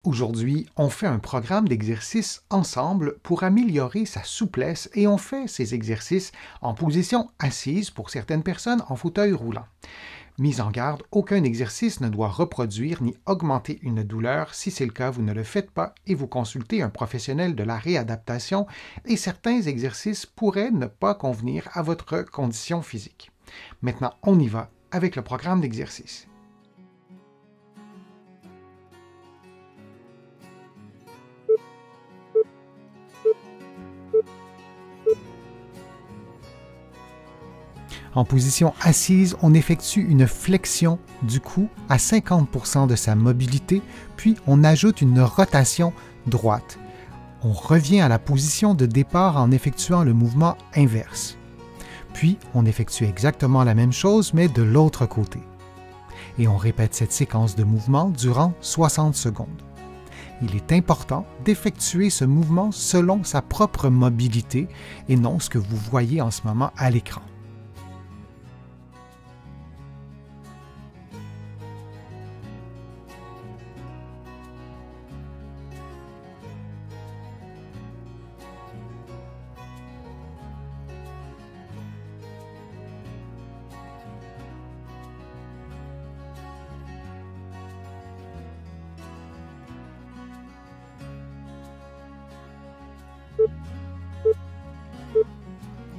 Aujourd'hui, on fait un programme d'exercices ensemble pour améliorer sa souplesse et on fait ces exercices en position assise pour certaines personnes en fauteuil roulant. Mise en garde, aucun exercice ne doit reproduire ni augmenter une douleur. Si c'est le cas, vous ne le faites pas et vous consultez un professionnel de la réadaptation et certains exercices pourraient ne pas convenir à votre condition physique. Maintenant, on y va avec le programme d'exercice. En position assise, on effectue une flexion du cou à 50% de sa mobilité, puis on ajoute une rotation droite. On revient à la position de départ en effectuant le mouvement inverse. Puis, on effectue exactement la même chose, mais de l'autre côté. Et on répète cette séquence de mouvements durant 60 secondes. Il est important d'effectuer ce mouvement selon sa propre mobilité et non ce que vous voyez en ce moment à l'écran.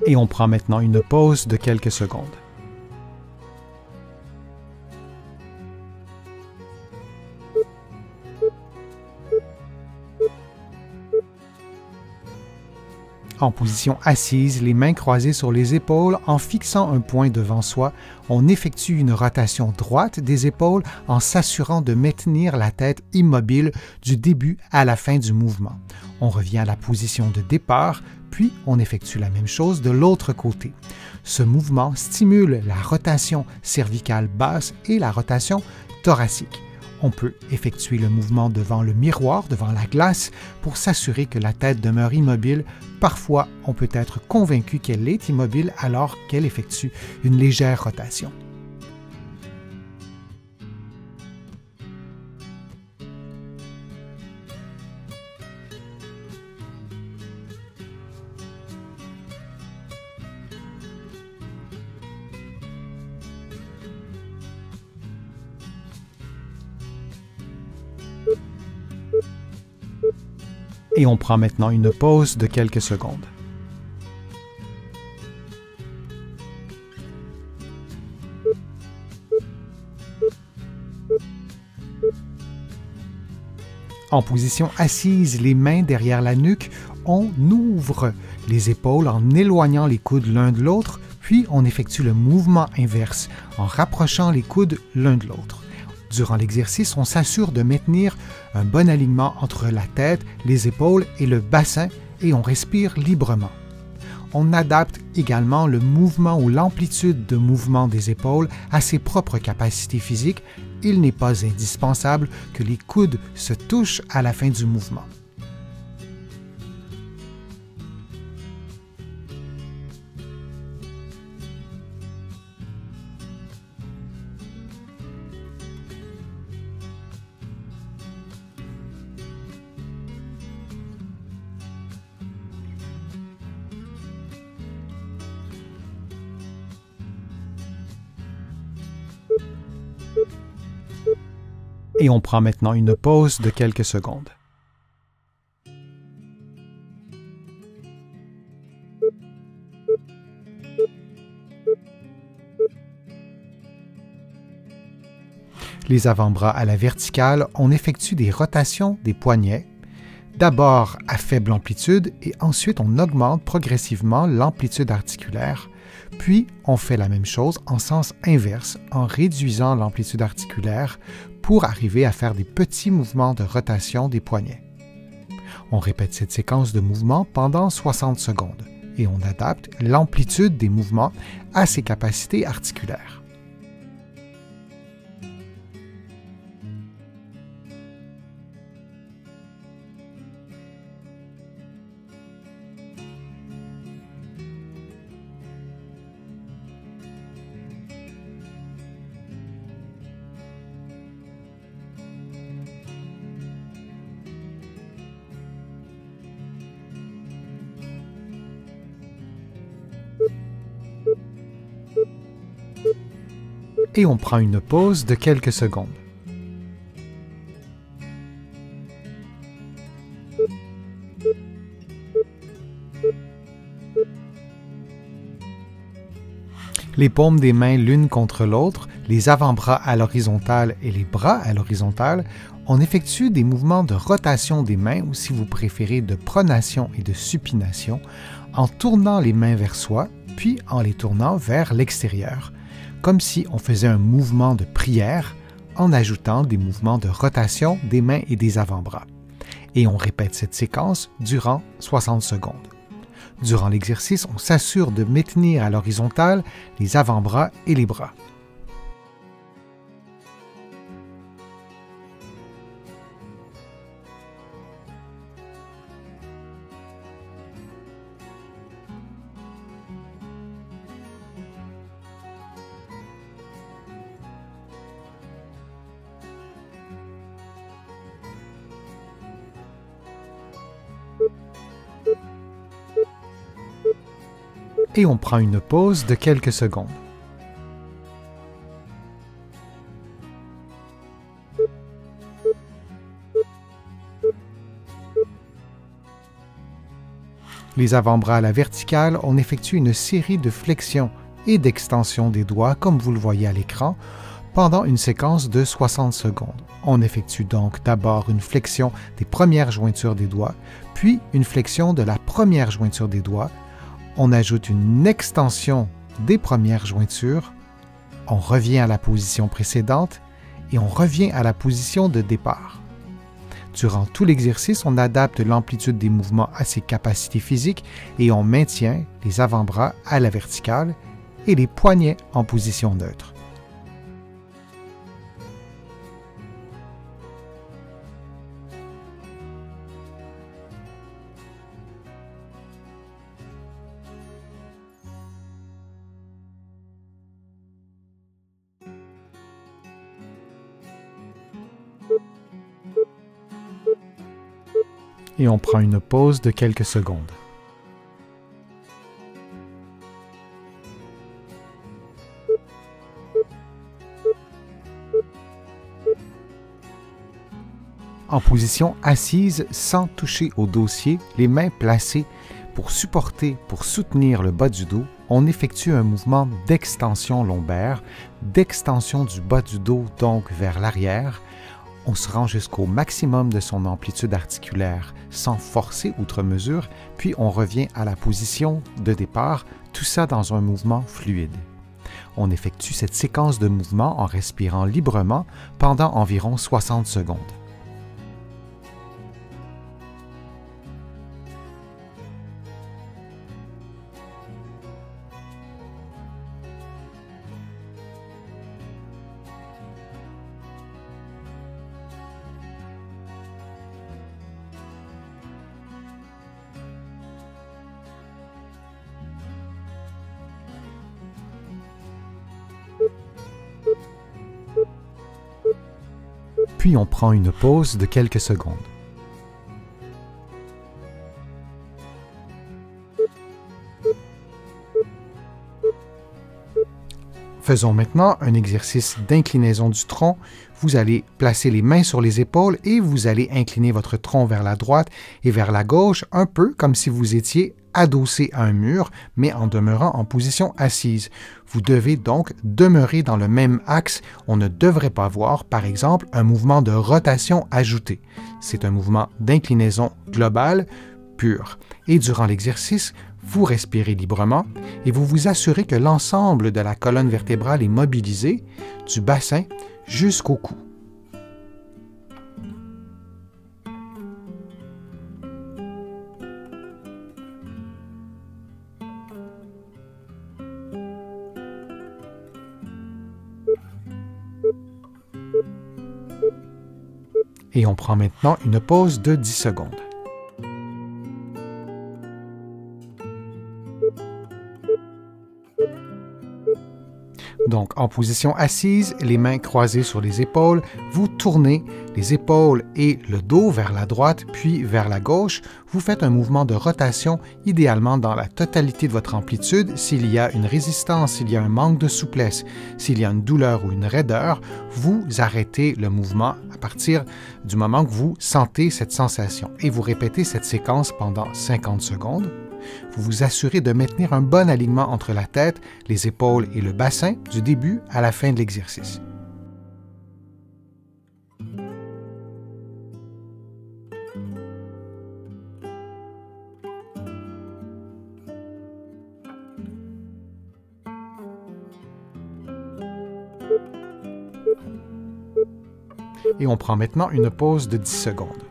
Et on prend maintenant une pause de quelques secondes. En position assise, les mains croisées sur les épaules, en fixant un point devant soi, on effectue une rotation droite des épaules en s'assurant de maintenir la tête immobile du début à la fin du mouvement. On revient à la position de départ, puis on effectue la même chose de l'autre côté. Ce mouvement stimule la rotation cervicale basse et la rotation thoracique. On peut effectuer le mouvement devant le miroir, devant la glace, pour s'assurer que la tête demeure immobile. Parfois, on peut être convaincu qu'elle est immobile alors qu'elle effectue une légère rotation. Et on prend maintenant une pause de quelques secondes. En position assise, les mains derrière la nuque, on ouvre les épaules en éloignant les coudes l'un de l'autre, puis on effectue le mouvement inverse en rapprochant les coudes l'un de l'autre. Durant l'exercice, on s'assure de maintenir un bon alignement entre la tête, les épaules et le bassin et on respire librement. On adapte également le mouvement ou l'amplitude de mouvement des épaules à ses propres capacités physiques. Il n'est pas indispensable que les coudes se touchent à la fin du mouvement. Et on prend maintenant une pause de quelques secondes. Les avant-bras à la verticale, on effectue des rotations des poignets, d'abord à faible amplitude et ensuite on augmente progressivement l'amplitude articulaire. Puis on fait la même chose en sens inverse en réduisant l'amplitude articulaire pour arriver à faire des petits mouvements de rotation des poignets. On répète cette séquence de mouvements pendant 60 secondes et on adapte l'amplitude des mouvements à ses capacités articulaires. Et on prend une pause de quelques secondes. Les paumes des mains l'une contre l'autre, les avant-bras à l'horizontale et les bras à l'horizontale, on effectue des mouvements de rotation des mains ou si vous préférez de pronation et de supination en tournant les mains vers soi, puis en les tournant vers l'extérieur, comme si on faisait un mouvement de prière en ajoutant des mouvements de rotation des mains et des avant-bras. Et on répète cette séquence durant 60 secondes. Durant l'exercice, on s'assure de maintenir à l'horizontale les avant-bras et les bras. Et on prend une pause de quelques secondes. Les avant-bras à la verticale, on effectue une série de flexions et d'extensions des doigts, comme vous le voyez à l'écran, pendant une séquence de 60 secondes. On effectue donc d'abord une flexion des premières jointures des doigts, puis une flexion de la première jointure des doigts. On ajoute une extension des premières jointures, on revient à la position précédente et on revient à la position de départ. Durant tout l'exercice, on adapte l'amplitude des mouvements à ses capacités physiques et on maintient les avant-bras à la verticale et les poignets en position neutre. Et on prend une pause de quelques secondes. En position assise, sans toucher au dossier, les mains placées pour soutenir le bas du dos, on effectue un mouvement d'extension lombaire, d'extension du bas du dos donc vers l'arrière. On se rend jusqu'au maximum de son amplitude articulaire sans forcer outre mesure, puis on revient à la position de départ, tout ça dans un mouvement fluide. On effectue cette séquence de mouvements en respirant librement pendant environ 60 secondes. Puis on prend une pause de quelques secondes. Faisons maintenant un exercice d'inclinaison du tronc. Vous allez placer les mains sur les épaules et vous allez incliner votre tronc vers la droite et vers la gauche, un peu comme si vous étiez adossé à un mur, mais en demeurant en position assise. Vous devez donc demeurer dans le même axe. On ne devrait pas voir, par exemple, un mouvement de rotation ajouté. C'est un mouvement d'inclinaison globale pure. Et durant l'exercice, vous respirez librement et vous vous assurez que l'ensemble de la colonne vertébrale est mobilisé du bassin jusqu'au cou. Et on prend maintenant une pause de 10 secondes. Donc, en position assise, les mains croisées sur les épaules, vous tournez les épaules et le dos vers la droite, puis vers la gauche. Vous faites un mouvement de rotation, idéalement dans la totalité de votre amplitude. S'il y a une résistance, s'il y a un manque de souplesse, s'il y a une douleur ou une raideur, vous arrêtez le mouvement à partir du moment que vous sentez cette sensation. Et vous répétez cette séquence pendant 50 secondes. Vous vous assurez de maintenir un bon alignement entre la tête, les épaules et le bassin du début à la fin de l'exercice. Et on prend maintenant une pause de 10 secondes.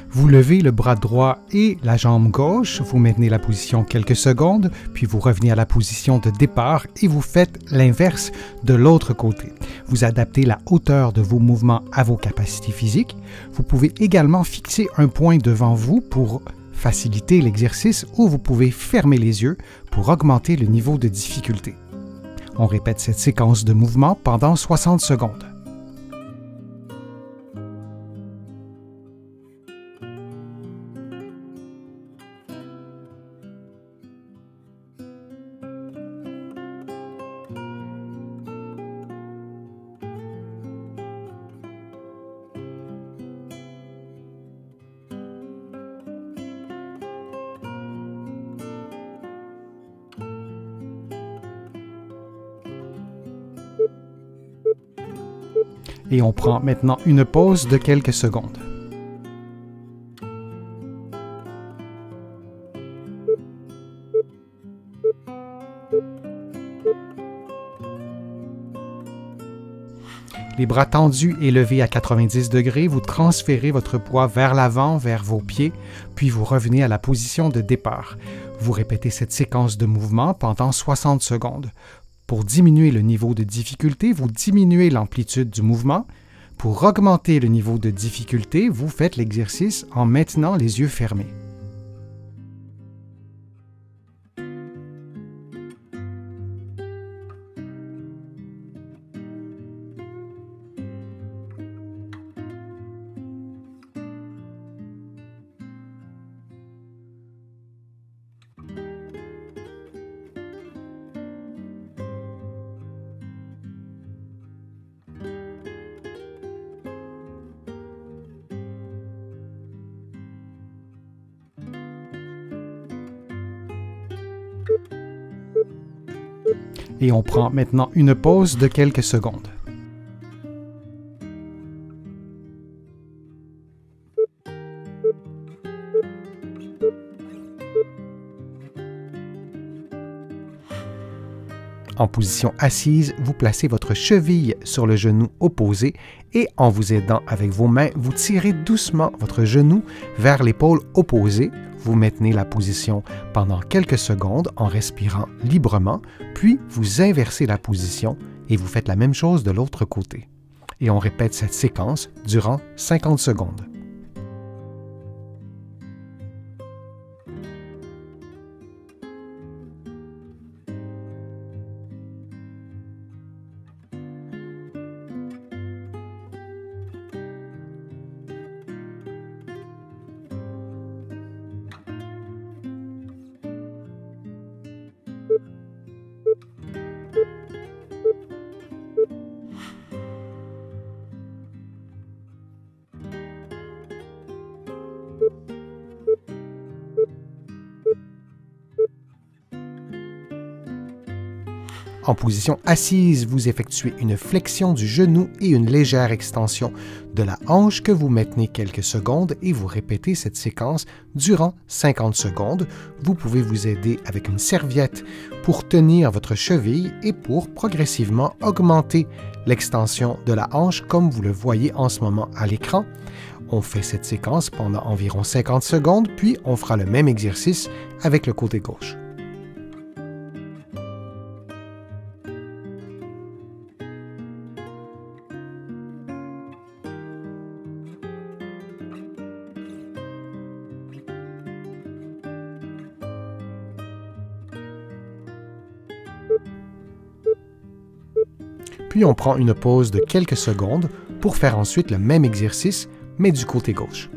Vous levez le bras droit et la jambe gauche, vous maintenez la position quelques secondes, puis vous revenez à la position de départ et vous faites l'inverse de l'autre côté. Vous adaptez la hauteur de vos mouvements à vos capacités physiques. Vous pouvez également fixer un point devant vous pour faciliter l'exercice ou vous pouvez fermer les yeux pour augmenter le niveau de difficulté. On répète cette séquence de mouvements pendant 60 secondes. Et on prend maintenant une pause de quelques secondes. Les bras tendus et levés à 90 degrés, vous transférez votre poids vers l'avant, vers vos pieds, puis vous revenez à la position de départ. Vous répétez cette séquence de mouvements pendant 60 secondes. Pour diminuer le niveau de difficulté, vous diminuez l'amplitude du mouvement. Pour augmenter le niveau de difficulté, vous faites l'exercice en maintenant les yeux fermés. Et on prend maintenant une pause de quelques secondes. En position assise, vous placez votre cheville sur le genou opposé et en vous aidant avec vos mains, vous tirez doucement votre genou vers l'épaule opposée. Vous maintenez la position pendant quelques secondes en respirant librement, puis vous inversez la position et vous faites la même chose de l'autre côté. Et on répète cette séquence durant 50 secondes. En position assise, vous effectuez une flexion du genou et une légère extension de la hanche que vous maintenez quelques secondes et vous répétez cette séquence durant 50 secondes. Vous pouvez vous aider avec une serviette pour tenir votre cheville et pour progressivement augmenter l'extension de la hanche comme vous le voyez en ce moment à l'écran. On fait cette séquence pendant environ 50 secondes, puis on fera le même exercice avec le côté gauche. puis on prend une pause de quelques secondes pour faire ensuite le même exercice, mais du côté gauche.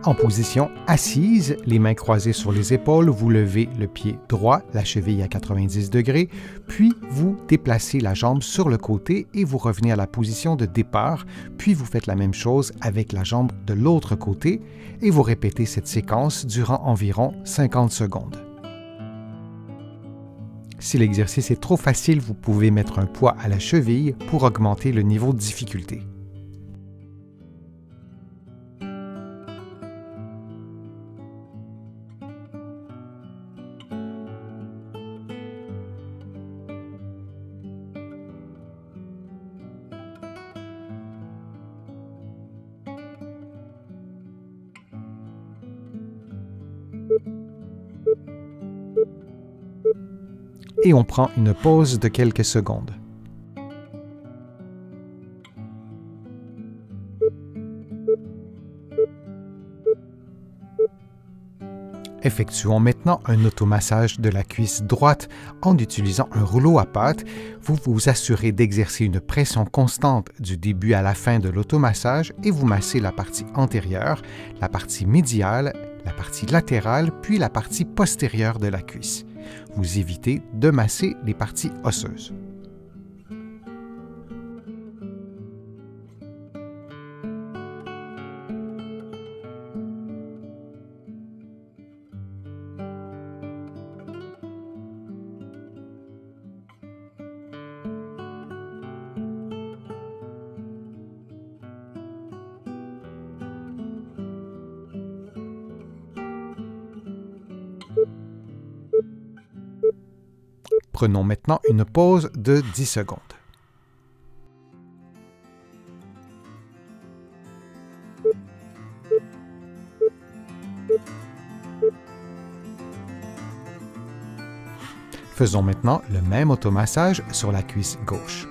En position assise, les mains croisées sur les épaules, vous levez le pied droit, la cheville à 90 degrés, puis vous déplacez la jambe sur le côté et vous revenez à la position de départ, puis vous faites la même chose avec la jambe de l'autre côté et vous répétez cette séquence durant environ 50 secondes. Si l'exercice est trop facile, vous pouvez mettre un poids à la cheville pour augmenter le niveau de difficulté. Et on prend une pause de quelques secondes. Effectuons maintenant un automassage de la cuisse droite en utilisant un rouleau à pâte. Vous vous assurez d'exercer une pression constante du début à la fin de l'automassage et vous massez la partie antérieure, la partie médiale, la partie latérale, puis la partie postérieure de la cuisse. Vous évitez de masser les parties osseuses. Prenons maintenant une pause de 10 secondes. Faisons maintenant le même automassage sur la cuisse gauche.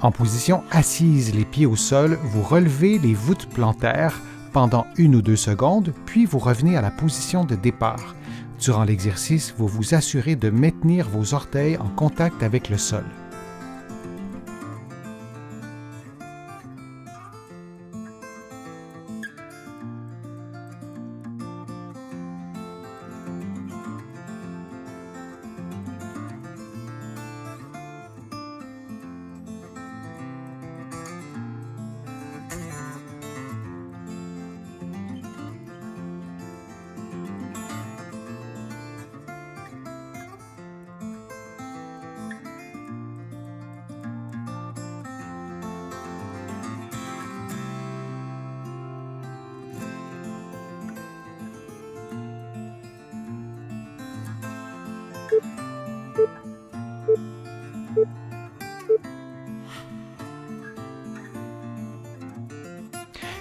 En position assise, les pieds au sol, vous relevez les voûtes plantaires pendant 1 ou 2 secondes, puis vous revenez à la position de départ. Durant l'exercice, vous vous assurez de maintenir vos orteils en contact avec le sol.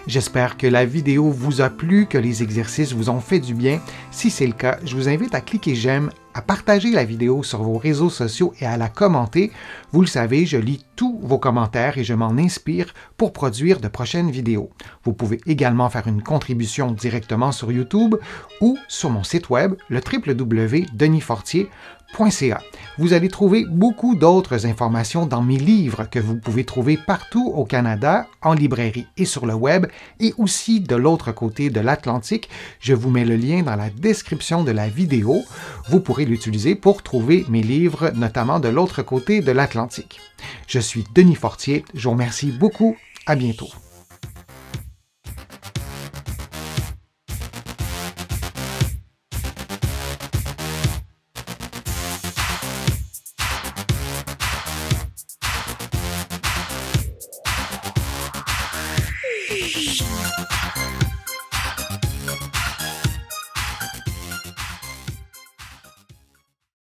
J'espère que la vidéo vous a plu, que les exercices vous ont fait du bien. Si c'est le cas, je vous invite à cliquer j'aime, à partager la vidéo sur vos réseaux sociaux et à la commenter. Vous le savez, je lis tous vos commentaires et je m'en inspire pour produire de prochaines vidéos. Vous pouvez également faire une contribution directement sur YouTube ou sur mon site web, le www.denisfortier.ca. Vous allez trouver beaucoup d'autres informations dans mes livres que vous pouvez trouver partout au Canada, en librairie et sur le web, et aussi de l'autre côté de l'Atlantique. Je vous mets le lien dans la description de la vidéo. Vous pourrez l'utiliser pour trouver mes livres, notamment de l'autre côté de l'Atlantique. Je suis Denis Fortier. Je vous remercie beaucoup. À bientôt.